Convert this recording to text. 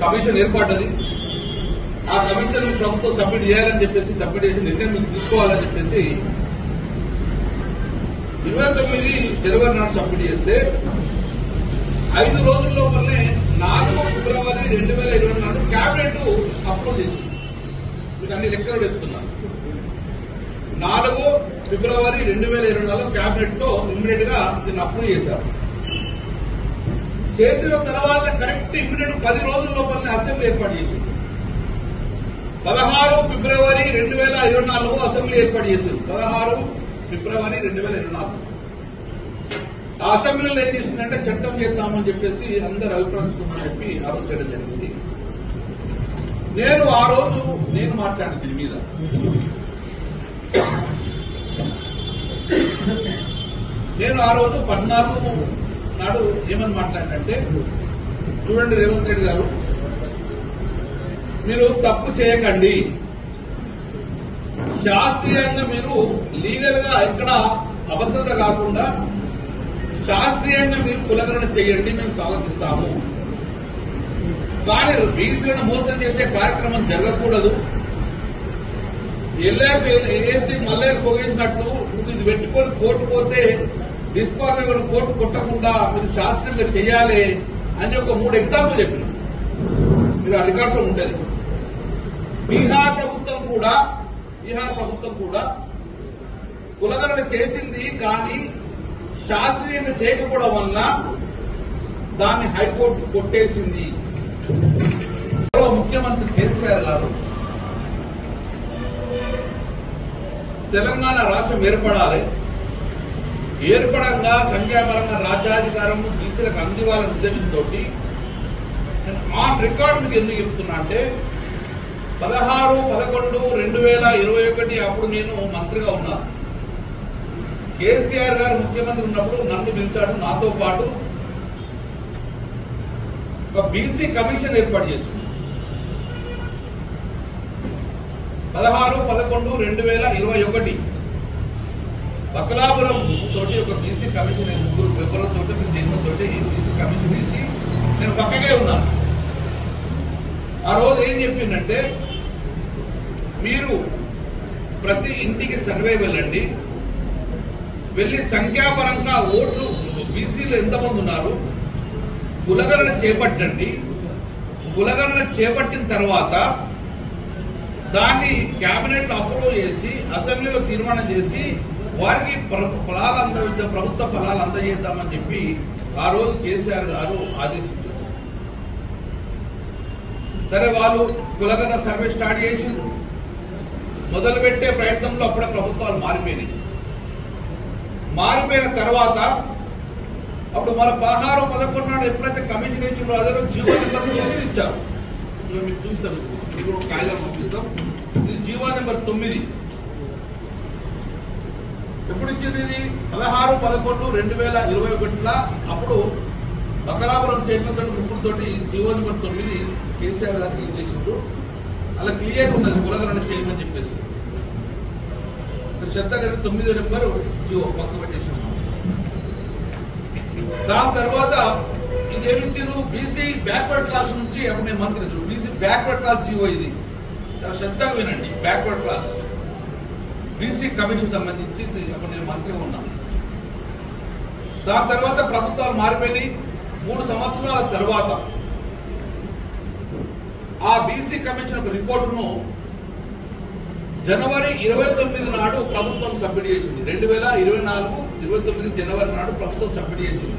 Commission ఏర్పడ్డది. ఆ commission ప్రభుత్వం సబ్మిట్ చేయాలని చెప్పేసి సబ్మిట్ చేసి నిర్ణయం మీకు తీసుకోవాలని చెప్పేసి 29 జనవరి నాడు సబ్మిట్ చేస్తే 5 రోజుల లోపలనే 4 ఫిబ్రవరి 2020 నాడు కేబినెట్ అప్రూవ్ చేసింది. మీకు అన్ని లెక్కలు చెప్తున్నాను. 4 ఫిబ్రవరి 2024 కేబినెట్ లో ఇమ్మీడియట్ గా దీన్ని అప్రూవ్ చేశారు. చేసిన తర్వాత కరెక్ట్ ఇమ్మీడియట్ 10 రోజుల లోపలనే అసెంబ్లీ ఏర్పాటు చేసింది. 16 ఫిబ్రవరి 2024 అసెంబ్లీ ఏర్పాటు చేసింది. 16 ఫిబ్రవరి 2024 ఆ అసెంబ్లీలో ఏం చేసిందంటే చట్టం చేద్దామని చెప్పేసి అందరు అభిప్రాయించుకోమని చెప్పి ఆలోచించడం జరిగింది. ఆ రోజు మాట్లాడాను దీని మీద. ఆ రోజు 14 నాడు ఏమని మాట్లాడినంటే, చూడండి రేవంత్ రెడ్డి గారు, మీరు తప్పు చేయకండి, శాస్త్రీయంగా మీరు లీగల్ గా ఎక్కడ అభద్రత కాకుండా శాస్త్రీయంగా మీరు కులగణన చేయండి, మేము స్వాగతిస్తాము. కానీ బీసీలను మోసం చేసే కార్యక్రమం జరగకూడదు. వేసి మళ్ళీ పొగేసినట్లు ఇది పెట్టుకొని కోర్టు పోతే డిస్క్వాలిఫై కోర్టు కొట్టకుండా మీరు శాస్త్రీయంగా చేయాలి అని ఒక 3 ఎగ్జాంపుల్ చెప్పిన మీరు ఆ రికార్డ్స్ ఉండేది. బీహార్ ప్రభుత్వం కూడా కులగణన చేసింది, కానీ శాస్త్రీయంగా చేయకపోవడం వల్ల దాన్ని హైకోర్టు కొట్టేసింది. ముఖ్యమంత్రి కేసీఆర్ గారు తెలంగాణ రాష్ట్రం ఏర్పడంగా సంఖ్యాపరంగా రాజ్యాధికారం బీసీలకు అందివ్వాలనే ఉద్దేశంతో ఆన్ రికార్డు మీకు ఎందుకు చెప్తున్నా అంటే 16/11/2021 అప్పుడు నేను మంత్రిగా ఉన్నాను. కేసీఆర్ గారు ముఖ్యమంత్రి ఉన్నప్పుడు నన్ను పిలిచాడు. నాతో పాటు ఒక బీసీ కమిషన్ ఏర్పాటు చేసింది. 16/11/2021 బకలాపురం తోటి ఒక బీసీ కమిషన్ 3 పేపర్లతో జన్మతోటి బీసీ కమిషన్ వేసి నేను పక్కగే ఉన్నాను. ఆ రోజు ఏం చెప్పిందంటే, మీరు ప్రతి ఇంటికి సర్వే వెళ్ళి సంఖ్యాపరంగా ఓట్లు బీసీలు ఎంతమంది ఉన్నారు కులగణన చేపట్టండి. కులగణన చేపట్టిన తర్వాత దాన్ని కేబినెట్ అప్రూవ్ చేసి అసెంబ్లీలో తీర్మానం చేసి వారికి ప్రభుత్వ ఫలాలు అందజేద్దామని చెప్పి ఆ రోజు కేసీఆర్ గారు ఆదేశించారు. సరే, వాళ్ళు కులగణన సర్వే స్టార్ట్ చేసి మొదలుపెట్టే ప్రయత్నంలో అప్పుడే ప్రభుత్వాలు మారిపోయిన తర్వాత అప్పుడు మన 16/11 నాడు ఎప్పుడైతే కమిషన్ ఇచ్చిందో అదే రోజు జీవో నెంబర్ 9 ఇచ్చారు. మీకు చూస్తాం, ఇప్పుడు కాగితం పంపిస్తాం. ఇది జీవో నెంబర్ 9 ఎప్పుడు ఇచ్చింది? ఇది 16/11/2021 అప్పుడు బకలాపురం చైర్మన్ ముగ్గురుతోటి జీవో నెంబర్ 9 కేసీఆర్ గారు రిలీజ్ చేసిండు. అలా క్లియర్ ఉన్నది కులగణన చేయమని చెప్పేసి. శ్రద్ధ గారి 9వ నెంబరు జీవో పక్క పెట్టేసిన. దాని తర్వాత ఇదేమిచ్చారు? బీసీ బ్యాక్వర్డ్ క్లాస్ నుంచి అప్పుడు నేను మంత్రి బీసీ బ్యాక్వర్డ్ క్లాస్ జీవో. ఇది చాలా శ్రద్ధగా వినండి. బ్యాక్వర్డ్ క్లాస్ బీసీ కమిషన్ సంబంధించి అప్పుడు నేను మంత్రిగా ఉన్నాను. దాని తర్వాత ప్రభుత్వాలు మారిపోయినాయి. 3 సంవత్సరాల తర్వాత ఆ బీసీ కమిషన్ ఒక రిపోర్టును జనవరి 29 నాడు ప్రభుత్వం సబ్మిట్ చేసింది. 2024 29 జనవరి నాడు ప్రభుత్వం సబ్మిట్ చేసింది.